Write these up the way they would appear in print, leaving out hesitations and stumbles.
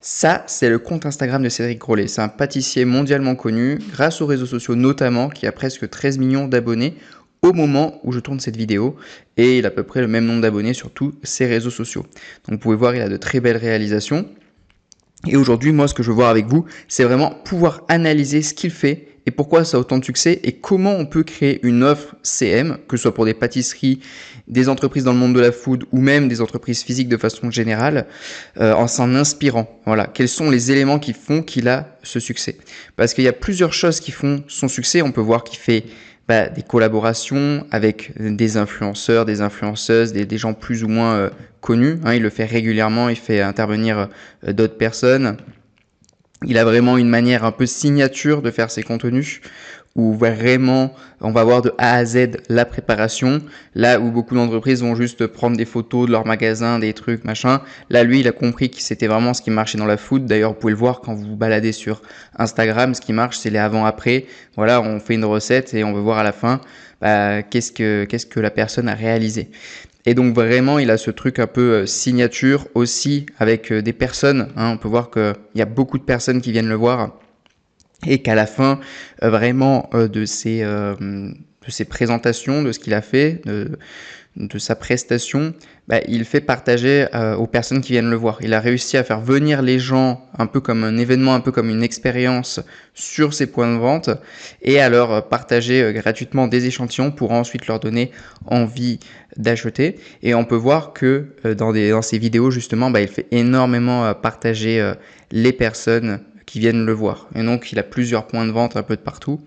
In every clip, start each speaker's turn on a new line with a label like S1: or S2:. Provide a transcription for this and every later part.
S1: Ça, c'est le compte Instagram de Cédric Grolet. C'est un pâtissier mondialement connu, grâce aux réseaux sociaux notamment, qui a presque 13 millions d'abonnés au moment où je tourne cette vidéo. Et il a à peu près le même nombre d'abonnés sur tous ses réseaux sociaux. Donc vous pouvez voir, il a de très belles réalisations. Et aujourd'hui, moi, ce que je veux voir avec vous, c'est vraiment pouvoir analyser ce qu'il fait et pourquoi ça a autant de succès et comment on peut créer une offre CM, que ce soit pour des pâtisseries, des entreprises dans le monde de la food ou même des entreprises physiques de façon générale, en s'en inspirant. Voilà, quels sont les éléments qui font qu'il a ce succès. Parce qu'il y a plusieurs choses qui font son succès. On peut voir qu'il fait des collaborations avec des influenceurs, des influenceuses, des gens plus ou moins connus. Il le fait régulièrement, il fait intervenir d'autres personnes. Il a vraiment une manière un peu signature de faire ses contenus où vraiment on va voir de A à Z la préparation, là où beaucoup d'entreprises vont juste prendre des photos de leur magasin, des trucs, machin. Là, lui, il a compris que c'était vraiment ce qui marchait dans la food. D'ailleurs, vous pouvez le voir quand vous vous baladez sur Instagram, ce qui marche, c'est les avant-après. Voilà, on fait une recette et on veut voir à la fin qu'est-ce que la personne a réalisé. Et donc vraiment, il a ce truc un peu signature aussi avec des personnes. On peut voir qu'il y a beaucoup de personnes qui viennent le voir et qu'à la fin vraiment de ses présentations, de ce qu'il a fait, de sa prestation, il fait partager aux personnes qui viennent le voir. Il a réussi à faire venir les gens un peu comme un événement, un peu comme une expérience sur ses points de vente et à leur partager gratuitement des échantillons pour ensuite leur donner envie d'acheter. Et on peut voir que dans ses vidéos justement, il fait énormément partager les personnes qui viennent le voir. Et donc, il a plusieurs points de vente un peu de partout.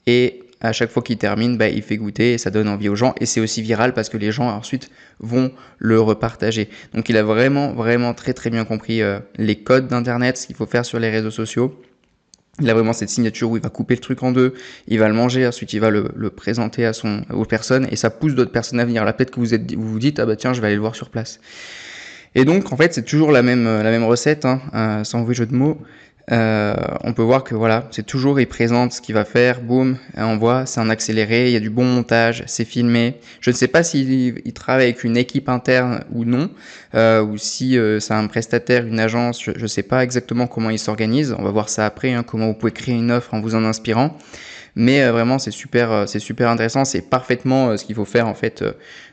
S1: Et à chaque fois qu'il termine, il fait goûter et ça donne envie aux gens. Et c'est aussi viral parce que les gens ensuite vont le repartager. Donc, il a vraiment, vraiment très, très bien compris les codes d'Internet, ce qu'il faut faire sur les réseaux sociaux. Il a vraiment cette signature où il va couper le truc en deux, il va le manger, ensuite il va le présenter aux personnes et ça pousse d'autres personnes à venir. Là, peut-être que vous vous dites, tiens, je vais aller le voir sur place. Et donc, en fait, c'est toujours la même recette, sans mauvais jeu de mots. On peut voir que voilà, c'est toujours, il présente ce qu'il va faire, boum, on voit, c'est en accéléré, il y a du bon montage, c'est filmé. Je ne sais pas s'il travaille avec une équipe interne ou non, ou si c'est un prestataire, une agence, je ne sais pas exactement comment il s'organise. On va voir ça après, comment vous pouvez créer une offre en vous en inspirant. Mais vraiment, c'est super intéressant. C'est parfaitement ce qu'il faut faire en fait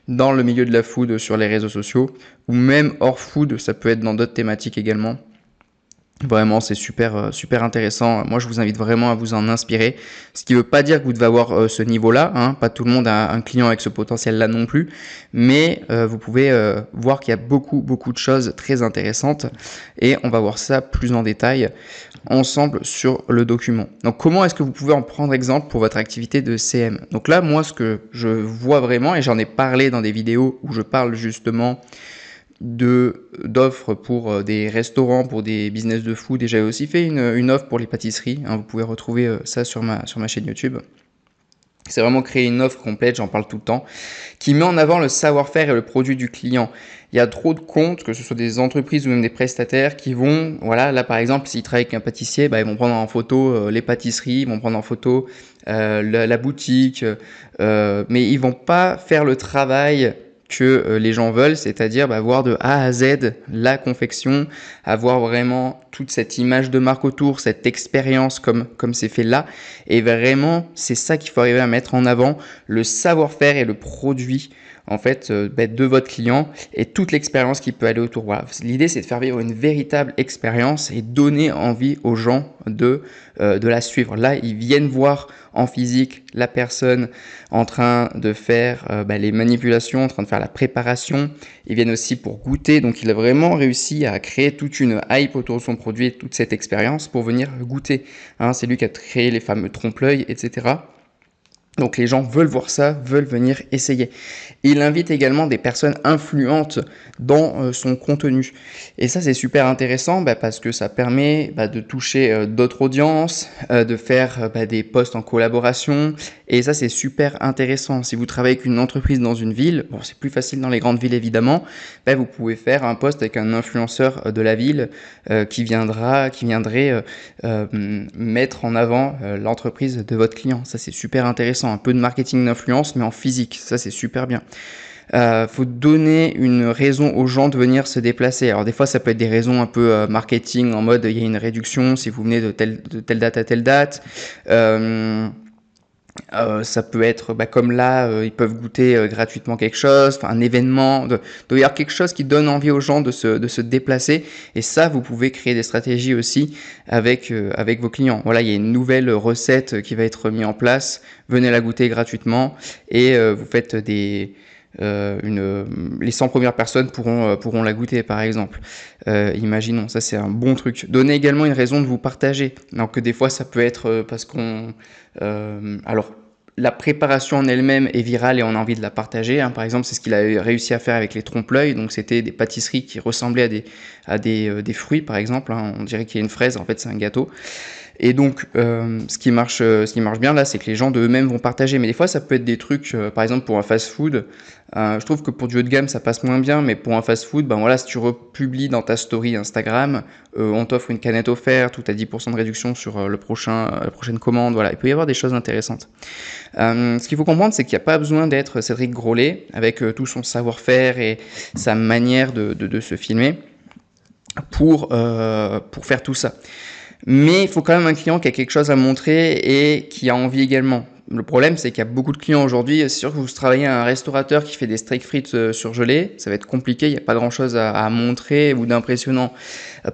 S1: dans le milieu de la food sur les réseaux sociaux ou même hors food. Ça peut être dans d'autres thématiques également. Vraiment, c'est super intéressant. Moi, je vous invite vraiment à vous en inspirer. Ce qui ne veut pas dire que vous devez avoir ce niveau-là. Pas tout le monde a un client avec ce potentiel-là non plus. Mais vous pouvez voir qu'il y a beaucoup de choses très intéressantes. Et on va voir ça plus en détail ensemble sur le document. Donc, comment est-ce que vous pouvez en prendre exemple pour votre activité de CM? Donc là, moi, ce que je vois vraiment, et j'en ai parlé dans des vidéos où je parle justement d'offres pour des restaurants, pour des business de food, et j'avais aussi fait une offre pour les pâtisseries. Vous pouvez retrouver ça sur ma chaîne YouTube. C'est vraiment créer une offre complète, j'en parle tout le temps, qui met en avant le savoir-faire et le produit du client. Il y a trop de comptes, que ce soit des entreprises ou même des prestataires, qui vont, voilà, là par exemple, s'ils travaillent avec un pâtissier, ils vont prendre en photo les pâtisseries, ils vont prendre en photo la boutique, mais ils vont pas faire le travail que les gens veulent, c'est-à-dire voir de A à Z la confection, avoir vraiment toute cette image de marque autour, cette expérience comme c'est fait là. Et vraiment, c'est ça qu'il faut arriver à mettre en avant, le savoir-faire et le produit en fait de votre client et toute l'expérience qui peut aller autour. Voilà. L'idée, c'est de faire vivre une véritable expérience et donner envie aux gens de la suivre. Là, ils viennent voir en physique la personne en train de faire les manipulations, en train de faire la préparation. Ils viennent aussi pour goûter. Donc, il a vraiment réussi à créer toute une hype autour de son produit et toute cette expérience pour venir goûter. C'est lui qui a créé les fameux trompe-l'œil, etc. Donc les gens veulent voir ça, veulent venir essayer. Il invite également des personnes influentes dans son contenu. Et ça, c'est super intéressant parce que ça permet de toucher d'autres audiences, de faire des posts en collaboration. Et ça, c'est super intéressant. Si vous travaillez avec une entreprise dans une ville, bon, c'est plus facile dans les grandes villes évidemment, vous pouvez faire un post avec un influenceur de la ville qui viendrait mettre en avant l'entreprise de votre client. Ça, c'est super intéressant. Un peu de marketing d'influence, mais en physique. Ça, c'est super bien. Faut donner une raison aux gens de venir se déplacer. Alors des fois, ça peut être des raisons un peu marketing, en mode il y a une réduction si vous venez de telle date à telle date. Ça peut être comme là, ils peuvent goûter gratuitement quelque chose, enfin un événement, doit y avoir quelque chose qui donne envie aux gens de se déplacer. Et ça, vous pouvez créer des stratégies aussi avec vos clients. Voilà, il y a une nouvelle recette qui va être mise en place. Venez la goûter gratuitement et vous faites les 100 premières personnes pourront la goûter, par exemple. Imaginons, ça c'est un bon truc. Donnez également une raison de vous partager. Donc des fois ça peut être parce qu'on... alors la préparation en elle-même est virale et on a envie de la partager, hein. Par exemple, c'est ce qu'il a réussi à faire avec les trompe-l'œil. Donc c'était des pâtisseries qui ressemblaient à des fruits, par exemple, hein. On dirait qu'il y a une fraise, en fait c'est un gâteau. Et donc, ce qui marche bien là, c'est que les gens de eux-mêmes vont partager. Mais des fois, ça peut être des trucs, par exemple pour un fast-food. Je trouve que pour du haut de gamme, ça passe moins bien, mais pour un fast-food, ben voilà, si tu republies dans ta story Instagram, on t'offre une canette offerte ou tu as 10% de réduction sur la prochaine commande. Voilà, il peut y avoir des choses intéressantes. Ce qu'il faut comprendre, c'est qu'il n'y a pas besoin d'être Cédric Grolet avec tout son savoir-faire et sa manière de se filmer pour faire tout ça. Mais il faut quand même un client qui a quelque chose à montrer et qui a envie également. Le problème, c'est qu'il y a beaucoup de clients aujourd'hui. C'est sûr que vous travaillez à un restaurateur qui fait des steak frites surgelés, ça va être compliqué, il n'y a pas grand-chose à montrer ou d'impressionnant.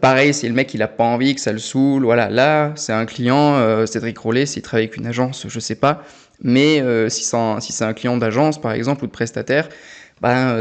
S1: Pareil, si le mec il a pas envie, que ça le saoule, voilà, là, c'est un client, Cédric Rollet, s'il travaille avec une agence, je sais pas. Mais si c'est un client d'agence, par exemple, ou de prestataire,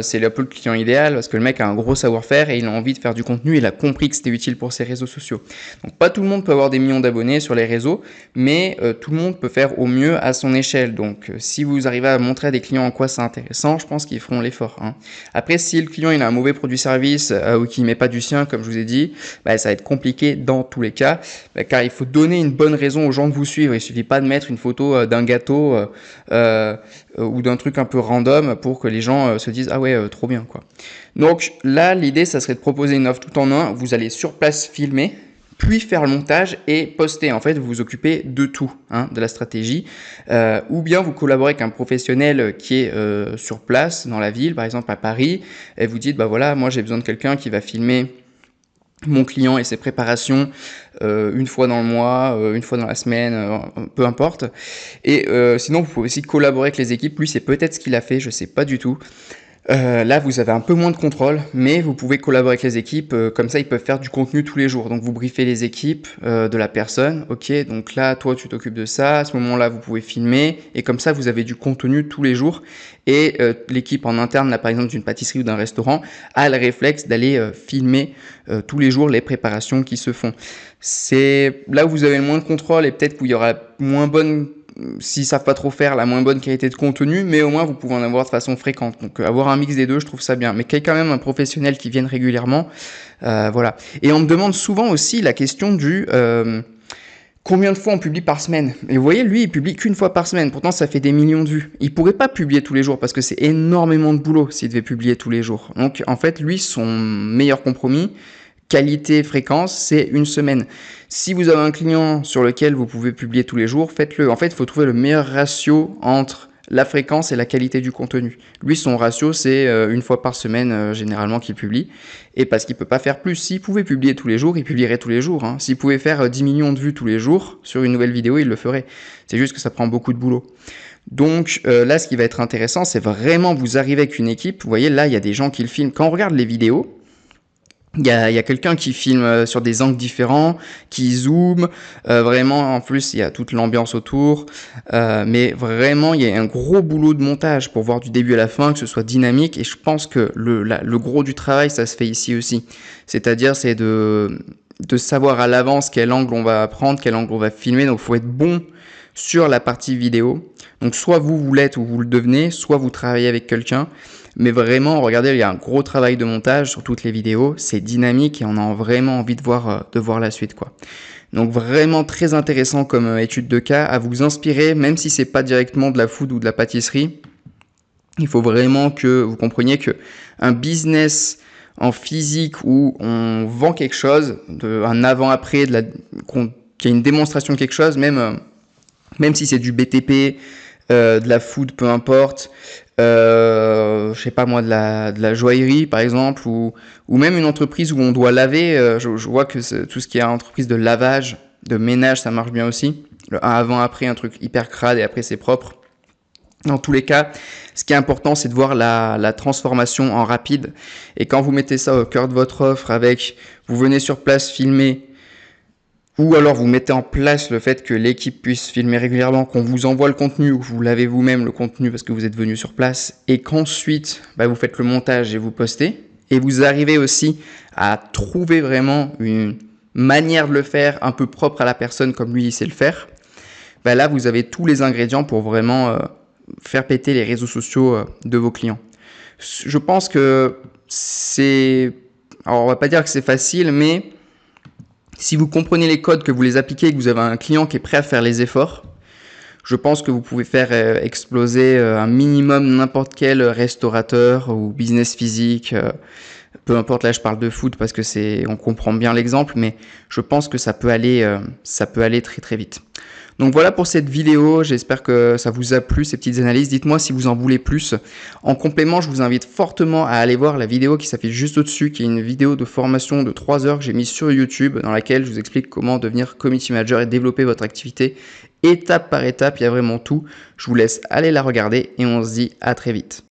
S1: c'est un peu le client idéal parce que le mec a un gros savoir-faire et il a envie de faire du contenu, il a compris que c'était utile pour ses réseaux sociaux. Donc pas tout le monde peut avoir des millions d'abonnés sur les réseaux, mais tout le monde peut faire au mieux à son échelle. Donc si vous arrivez à montrer à des clients en quoi c'est intéressant, je pense qu'ils feront l'effort, hein. Après, si le client il a un mauvais produit-service ou qu'il met pas du sien, comme je vous ai dit, ça va être compliqué dans tous les cas, car il faut donner une bonne raison aux gens de vous suivre. Il suffit pas de mettre une photo d'un gâteau ou d'un truc un peu random pour que les gens se disent ah ouais trop bien quoi. Donc là l'idée ça serait de proposer une offre tout en un. Vous allez sur place filmer, puis faire le montage et poster. En fait vous vous occupez de tout, hein, de la stratégie, ou bien vous collaborez avec un professionnel qui est sur place dans la ville, par exemple à Paris, et vous dites voilà moi j'ai besoin de quelqu'un qui va filmer mon client et ses préparations une fois dans le mois, une fois dans la semaine, peu importe. Et sinon, vous pouvez aussi collaborer avec les équipes. Lui, c'est peut-être ce qu'il a fait, je sais pas du tout. Là, vous avez un peu moins de contrôle, mais vous pouvez collaborer avec les équipes. Comme ça, ils peuvent faire du contenu tous les jours. Donc, vous briefez les équipes de la personne. Ok, donc là, toi, tu t'occupes de ça. À ce moment-là, vous pouvez filmer. Et comme ça, vous avez du contenu tous les jours. Et l'équipe en interne, là, par exemple, d'une pâtisserie ou d'un restaurant, a le réflexe d'aller filmer tous les jours les préparations qui se font. C'est là où vous avez le moins de contrôle et peut-être qu'il y aura moins bonne... S'ils savent pas trop faire, la moins bonne qualité de contenu, mais au moins vous pouvez en avoir de façon fréquente. Donc avoir un mix des deux, je trouve ça bien. Mais qu'il y ait quand même un professionnel qui vienne régulièrement, voilà. Et on me demande souvent aussi la question du combien de fois on publie par semaine. Et vous voyez, lui, il publie qu'une fois par semaine. Pourtant, ça fait des millions de vues. Il pourrait pas publier tous les jours parce que c'est énormément de boulot s'il devait publier tous les jours. Donc en fait, lui, son meilleur compromis, qualité, fréquence, c'est une semaine. Si vous avez un client sur lequel vous pouvez publier tous les jours, faites-le. En fait, il faut trouver le meilleur ratio entre la fréquence et la qualité du contenu. Lui, son ratio, c'est une fois par semaine généralement qu'il publie. Et parce qu'il peut pas faire plus. S'il pouvait publier tous les jours, il publierait tous les jours, hein. S'il pouvait faire 10 millions de vues tous les jours sur une nouvelle vidéo, il le ferait. C'est juste que ça prend beaucoup de boulot. Donc là, ce qui va être intéressant, c'est vraiment vous arrivez avec une équipe. Vous voyez, là, il y a des gens qui le filment. Quand on regarde les vidéos, il y a quelqu'un qui filme sur des angles différents, qui zoome, vraiment en plus il y a toute l'ambiance autour, mais vraiment il y a un gros boulot de montage pour voir du début à la fin, que ce soit dynamique, et je pense que le gros du travail ça se fait ici aussi, c'est-à-dire c'est de savoir à l'avance quel angle on va prendre, quel angle on va filmer, donc il faut être bon sur la partie vidéo, donc soit vous l'êtes ou vous le devenez, soit vous travaillez avec quelqu'un. Mais vraiment, regardez, il y a un gros travail de montage sur toutes les vidéos, c'est dynamique et on a vraiment envie de voir la suite, quoi. Donc vraiment très intéressant comme étude de cas à vous inspirer, même si c'est pas directement de la food ou de la pâtisserie. Il faut vraiment que vous compreniez que un business en physique où on vend quelque chose, un avant-après, qu'il y a une démonstration de quelque chose, même si c'est du BTP, de la food, peu importe, je sais pas moi, de la joaillerie par exemple, ou même une entreprise où on doit laver. Je vois que tout ce qui est entreprise de lavage, de ménage, ça marche bien aussi. Le avant-après, un truc hyper crade et après c'est propre. Dans tous les cas, ce qui est important, c'est de voir la transformation en rapide. Et quand vous mettez ça au cœur de votre offre avec, vous venez sur place filmer, ou alors vous mettez en place le fait que l'équipe puisse filmer régulièrement, qu'on vous envoie le contenu ou vous l'avez vous-même le contenu parce que vous êtes venu sur place, et qu'ensuite vous faites le montage et vous postez, et vous arrivez aussi à trouver vraiment une manière de le faire un peu propre à la personne comme lui il sait le faire, là vous avez tous les ingrédients pour vraiment faire péter les réseaux sociaux de vos clients. Je pense que c'est... Alors on va pas dire que c'est facile, mais si vous comprenez les codes, que vous les appliquez et que vous avez un client qui est prêt à faire les efforts, je pense que vous pouvez faire exploser un minimum n'importe quel restaurateur ou business physique. Peu importe, là je parle de food parce que on comprend bien l'exemple, mais je pense que ça peut aller très très vite. Donc voilà pour cette vidéo, j'espère que ça vous a plu ces petites analyses. Dites-moi si vous en voulez plus. En complément, je vous invite fortement à aller voir la vidéo qui s'affiche juste au-dessus, qui est une vidéo de formation de 3 heures que j'ai mise sur YouTube, dans laquelle je vous explique comment devenir community manager et développer votre activité étape par étape. Il y a vraiment tout. Je vous laisse aller la regarder et on se dit à très vite.